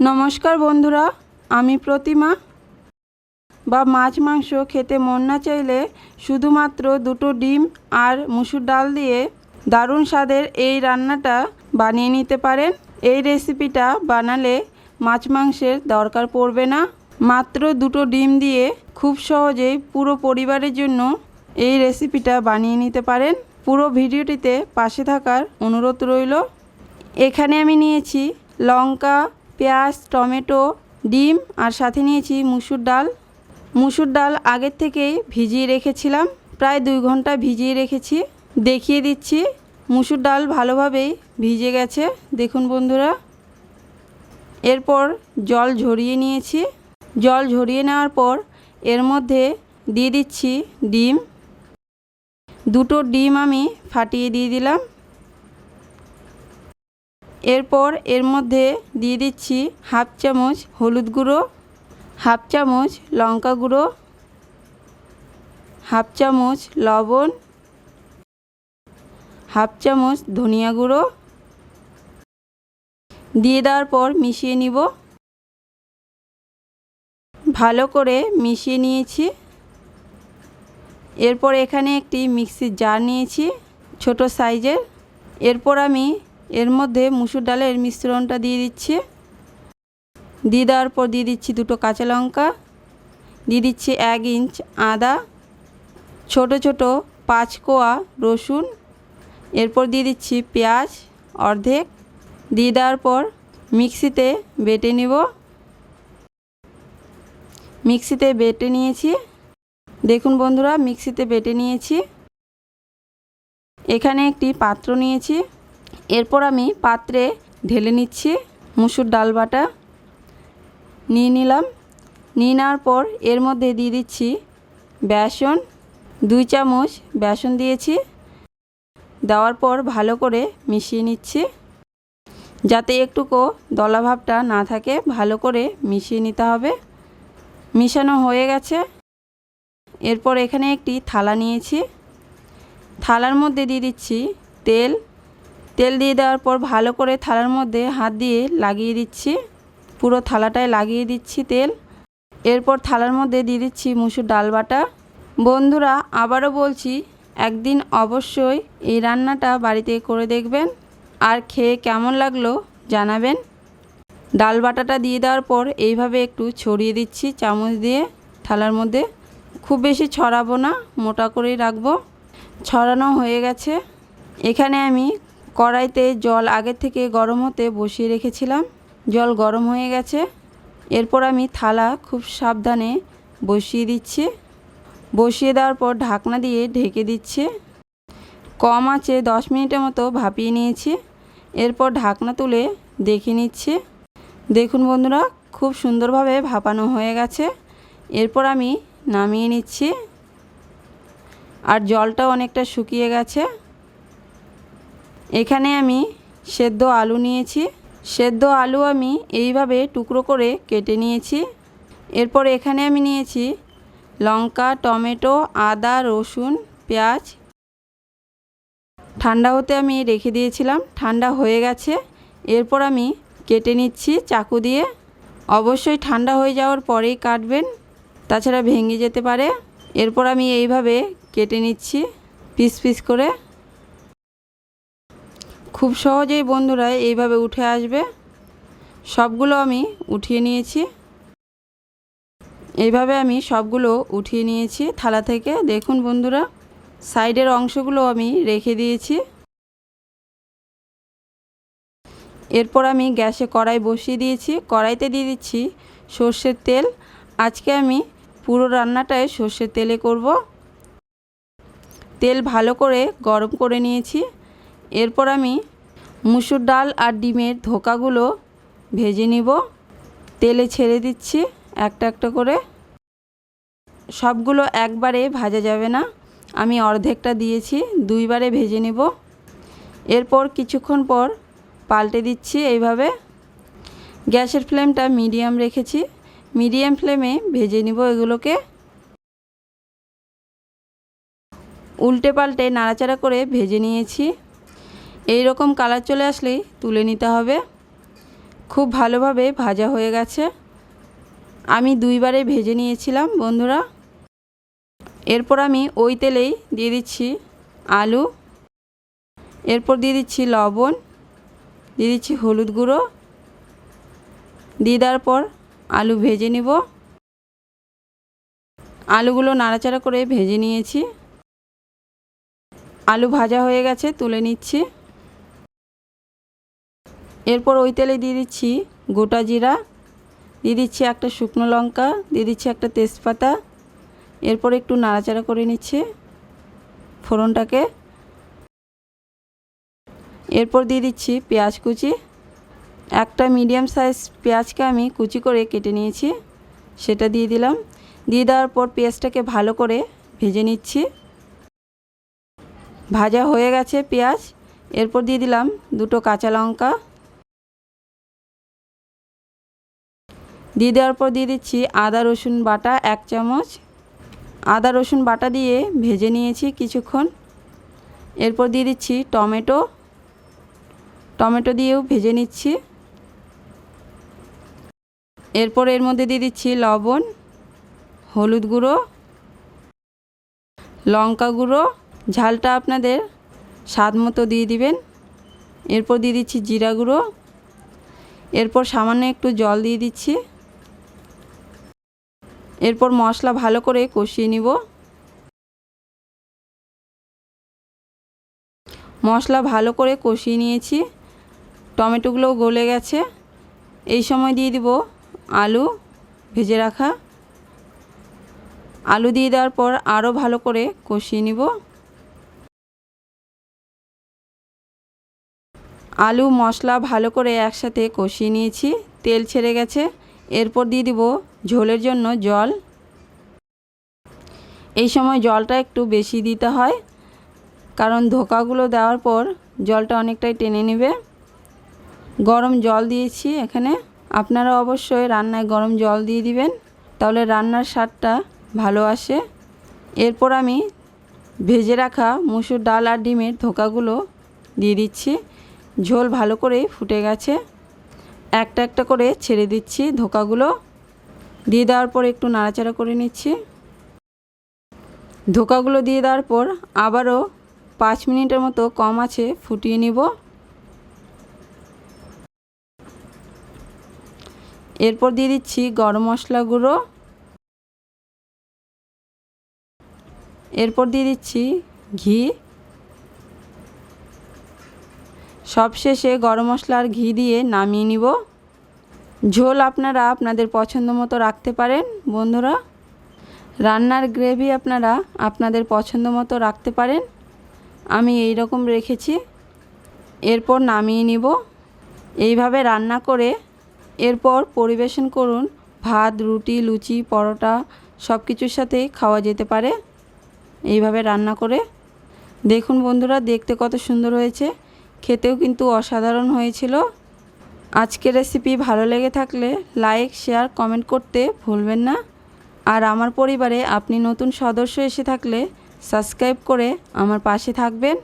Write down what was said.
নমস্কার বন্ধুরা, আমি প্রতিমা। মাছ মাংস খেতে মন না চাইলে শুধুমাত্র দুটো ডিম আর মুসুর ডাল দিয়ে দারুণ স্বাদের এই রান্নাটা বানিয়ে নিতে পারেন। এই রেসিপিটা বানালে মাছ মাংসের দরকার পড়বে না। মাত্র দুটো ডিম দিয়ে খুব সহজেই পুরো পরিবারের জন্য এই রেসিপিটা বানিয়ে নিতে পারেন। পুরো ভিডিওটিতে পাশে থাকার অনুরোধ রইল। এখানে আমি নিয়েছি লঙ্কা, পেঁয়াজ, টমেটো, ডিম আর সাথে নিয়েছি মুসুর ডাল। মুসুর ডাল আগের থেকেই ভিজিয়ে রেখেছিলাম, প্রায় 2 ঘন্টা ভিজিয়ে রেখেছি। দেখিয়ে দিচ্ছি, মুসুর ডাল ভালোভাবেই ভিজে গেছে, দেখুন বন্ধুরা। এরপর জল ঝরিয়ে নিয়েছি। জল ঝরিয়ে নেওয়ার পর এর মধ্যে দিয়ে দিচ্ছি ডিম। দুটো ডিম আমি ফাটিয়ে দিয়ে দিলাম। এরপর এর মধ্যে দিয়ে দিচ্ছি 1/2 চামচ হলুদ গুঁড়ো, 1/2 চামচ লঙ্কা গুঁড়ো, 1/2 চামচ লবণ, 1/2 চামচ ধনিয়া গুঁড়ো দিয়ে দেওয়ার পর মিশিয়ে নিব। ভালো করে মিশিয়ে নিয়েছি। এরপর এখানে একটি মিক্সির জার নিয়েছি ছোট সাইজের। এরপর আমি এর মধ্যে মুসুর ডালের মিশ্রণটা দিয়ে দিচ্ছি। দিয়ে দেওয়ার পর দিয়ে দিচ্ছি 2টো কাঁচা লঙ্কা, দিয়ে দিচ্ছি 1 ইঞ্চ আদা, ছোট ছোট 5 কোয়া রসুন। এরপর দিয়ে দিচ্ছি পেঁয়াজ অর্ধেক। দিয়ে দেওয়ার পর মিক্সিতে বেটে নিব। মিক্সিতে বেটে নিয়েছি, দেখুন বন্ধুরা, মিক্সিতে বেটে নিয়েছি। এখানে একটি পাত্র নিয়েছি। এরপর আমি পাত্রে ঢেলে নিচ্ছি মুসুর ডাল বাটা। নিয়ে নিলাম। নিয়ে নেওয়ার পর এর মধ্যে দিয়ে দিচ্ছি বেসন, 2 চামচ বেসন দিয়েছি। দেওয়ার পর ভালো করে মিশিয়ে নিচ্ছি, যাতে একটুকু দলাভাবটা না থাকে। ভালো করে মিশিয়ে নিতে হবে। মিশানো হয়ে গেছে। এরপর এখানে একটি থালা নিয়েছি। থালার মধ্যে দিয়ে দিচ্ছি তেল। তেল দিয়ে দেওয়ার পর ভালো করে থালার মধ্যে হাত দিয়ে লাগিয়ে দিচ্ছি। পুরো থালাটায় লাগিয়ে দিচ্ছি তেল। এরপর থালার মধ্যে দিয়ে দিচ্ছি মুসুর ডাল বাটা। বন্ধুরা, আবারও বলছি, একদিন অবশ্যই এই রান্নাটা বাড়িতে করে দেখবেন, আর খেয়ে কেমন লাগলো জানাবেন। ডাল বাটাটা দিয়ে দেওয়ার পর এইভাবে একটু ছড়িয়ে দিচ্ছি চামচ দিয়ে থালার মধ্যে। খুব বেশি ছড়াবো না, মোটা করেই রাখবো। ছড়ানো হয়ে গেছে। এখানে আমি কড়াইতে জল আগের থেকে গরম হতে বসিয়ে রেখেছিলাম। জল গরম হয়ে গেছে। এরপর আমি থালা খুব সাবধানে বসিয়ে দিচ্ছি। বসিয়ে দেওয়ার পর ঢাকনা দিয়ে ঢেকে দিচ্ছি। কম আঁচে 10 মিনিটের মতো ভাপিয়ে নিয়েছি। এরপর ঢাকনা তুলে দেখে নিচ্ছি। দেখুন বন্ধুরা, খুব সুন্দরভাবে ভাপানো হয়ে গেছে। এরপর আমি নামিয়ে নিচ্ছি। আর জলটাও অনেকটা শুকিয়ে গেছে। এখানে আমি সেদ্ধ আলু নিয়েছি। সেদ্ধ আলু আমি এইভাবে টুকরো করে কেটে নিয়েছি। এরপর এখানে আমি নিয়েছি লঙ্কা, টমেটো, আদা, রসুন, পেঁয়াজ। ঠান্ডা হতে আমি রেখে দিয়েছিলাম, ঠান্ডা হয়ে গেছে। এরপর আমি কেটে নিচ্ছি চাকু দিয়ে। অবশ্যই ঠান্ডা হয়ে যাওয়ার পরেই কাটবেন, তাছাড়া ভেঙে যেতে পারে। এরপর আমি এইভাবে কেটে নিচ্ছি পিস পিস করে। খুব সহজেই বন্ধুরা এইভাবে উঠে আসবে। সবগুলো আমি উঠিয়ে নিয়েছি। এইভাবে আমি সবগুলো উঠিয়ে নিয়েছি থালা থেকে। দেখুন বন্ধুরা, সাইডের অংশগুলো আমি রেখে দিয়েছি। এরপর আমি গ্যাসে কড়াই বসিয়ে দিয়েছি। কড়াইতে দিয়ে দিচ্ছি সর্ষের তেল। আজকে আমি পুরো রান্নাটাই সর্ষের তেলে করব। তেল ভালো করে গরম করে নিয়েছি। এরপর আমি মুসুর ডাল আর ডিমের ধোকাগুলো ভেজে নিব। তেলে ছেড়ে দিচ্ছি একটা একটা করে। সবগুলো একবারে ভাজা যাবে না, আমি অর্ধেকটা দিয়েছি, 2 বারে ভেজে নেব। এরপর কিছুক্ষণ পর পাল্টে দিচ্ছি এইভাবে। গ্যাসের ফ্লেমটা মিডিয়াম রেখেছি। মিডিয়াম ফ্লেমে ভেজে নিব এগুলোকে। উল্টে পাল্টে নাড়াচাড়া করে ভেজে নিয়েছি। এই রকম কালার চলে আসলেই তুলে নিতে হবে। খুব ভালোভাবে ভাজা হয়ে গেছে। আমি দুইবারে ভেজে নিয়েছিলাম বন্ধুরা। এরপর আমি ওই তেলেই দিয়ে দিচ্ছি আলু, এরপর দিয়ে দিচ্ছি লবণ, দিয়ে দিচ্ছি হলুদ গুঁড়ো, দিয়ে দেওয়ার পর আলু ভেজে নিব। আলুগুলো নাড়াচাড়া করে ভেজে নিয়েছি। আলু ভাজা হয়ে গেছে, তুলে নিচ্ছি। এরপর ওই তেলে দিয়ে দিচ্ছি গোটা জিরা, দিয়ে দিচ্ছি একটা শুকনো লঙ্কা, দিয়ে দিচ্ছি একটা তেজপাতা। এরপর একটু নাড়াচাড়া করে নিচ্ছি ফোড়নটাকে। এরপর দিয়ে দিচ্ছি পেঁয়াজ কুচি। একটা মিডিয়াম সাইজ পেঁয়াজকে আমি কুচি করে কেটে নিয়েছি, সেটা দিয়ে দিলাম। দিয়ে দেওয়ার পর পেঁয়াজটাকে ভালো করে ভেজে নিচ্ছি। ভাজা হয়ে গেছে পেঁয়াজ। এরপর দিয়ে দিলাম দুটো কাঁচা লঙ্কা। দিয়ে দেওয়ার পর দিয়ে দিচ্ছি আদা রসুন বাটা 1 চামচ। আদা রসুন বাটা দিয়ে ভেজে নিয়েছি কিছুক্ষণ। এরপর দিয়ে দিচ্ছি টমেটো, টমেটো দিয়েও ভেজে নিচ্ছি। এরপর এর মধ্যে দিয়ে দিচ্ছি লবণ, হলুদ গুঁড়ো, লঙ্কা গুঁড়ো, ঝালটা আপনাদের স্বাদ মতো দিয়ে দিবেন। এরপর দিয়ে দিচ্ছি জিরা গুঁড়ো। এরপর সামান্য একটু জল দিয়ে দিচ্ছি। এরপর মশলা ভালো করে কষিয়ে নিব। মশলা ভালো করে কষিয়ে নিয়েছি, টমেটোগুলো গলে গেছে। এই সময় দিয়ে দিব আলু ভেজে রাখা। আলু দিয়ে দেওয়ার পর আরও ভালো করে কষিয়ে নিব। আলু মশলা ভালো করে একসাথে কষিয়ে নিয়েছি, তেল ছেড়ে গেছে। এরপর দিয়ে দিব ঝোলের জন্য জল। এই সময় জলটা একটু বেশি দিতে হয়, কারণ ধোকাগুলো দেওয়ার পর জলটা অনেকটাই টেনে নেবে। গরম জল দিয়েছি এখানে। আপনারা অবশ্যই রান্নায় গরম জল দিয়ে দিবেন, তাহলে রান্নার স্বাদটা ভালো আসে। এরপর আমি ভেজে রাখা মুসুর ডাল আর ডিমের ধোকাগুলো দিয়ে দিচ্ছি। ঝোল ভালো করে ফুটে গেছে। একটা একটা করে ছেড়ে দিচ্ছি ধোকাগুলো। দিয়ে দেওয়ার পর একটু নাড়াচাড়া করে নিচ্ছি। ধোকাগুলো দিয়ে দেওয়ার পর আবারও 5 মিনিটের মতো কম আঁচে ফুটিয়ে নিব। এরপর দিয়ে দিচ্ছি গরম মশলা গুঁড়ো। এরপর দিয়ে দিচ্ছি ঘি। সবশেষে গরম মশলা আর ঘি দিয়ে নামিয়ে নিব। ঝোল আপনারা আপনাদের পছন্দ মতো রাখতে পারেন বন্ধুরা। রান্নার গ্রেভি আপনারা আপনাদের পছন্দ মতো রাখতে পারেন। আমি এই রকম রেখেছি। এরপর নামিয়ে নিব। এইভাবে রান্না করে এরপর পরিবেশন করুন। ভাত, রুটি, লুচি, পরোটা সব কিছুর সাথে খাওয়া যেতে পারে এইভাবে রান্না করে। দেখুন বন্ধুরা, দেখতে কত সুন্দর হয়েছে, খেতেও কিন্তু অসাধারণ হয়েছিল। আজকের রেসিপি ভালো লেগে থাকলে লাইক, শেয়ার, কমেন্ট করতে ভুলবেন না। আর আমার পরিবারে আপনি নতুন সদস্য এসে থাকলে সাবস্ক্রাইব করে আমার পাশে থাকবেন।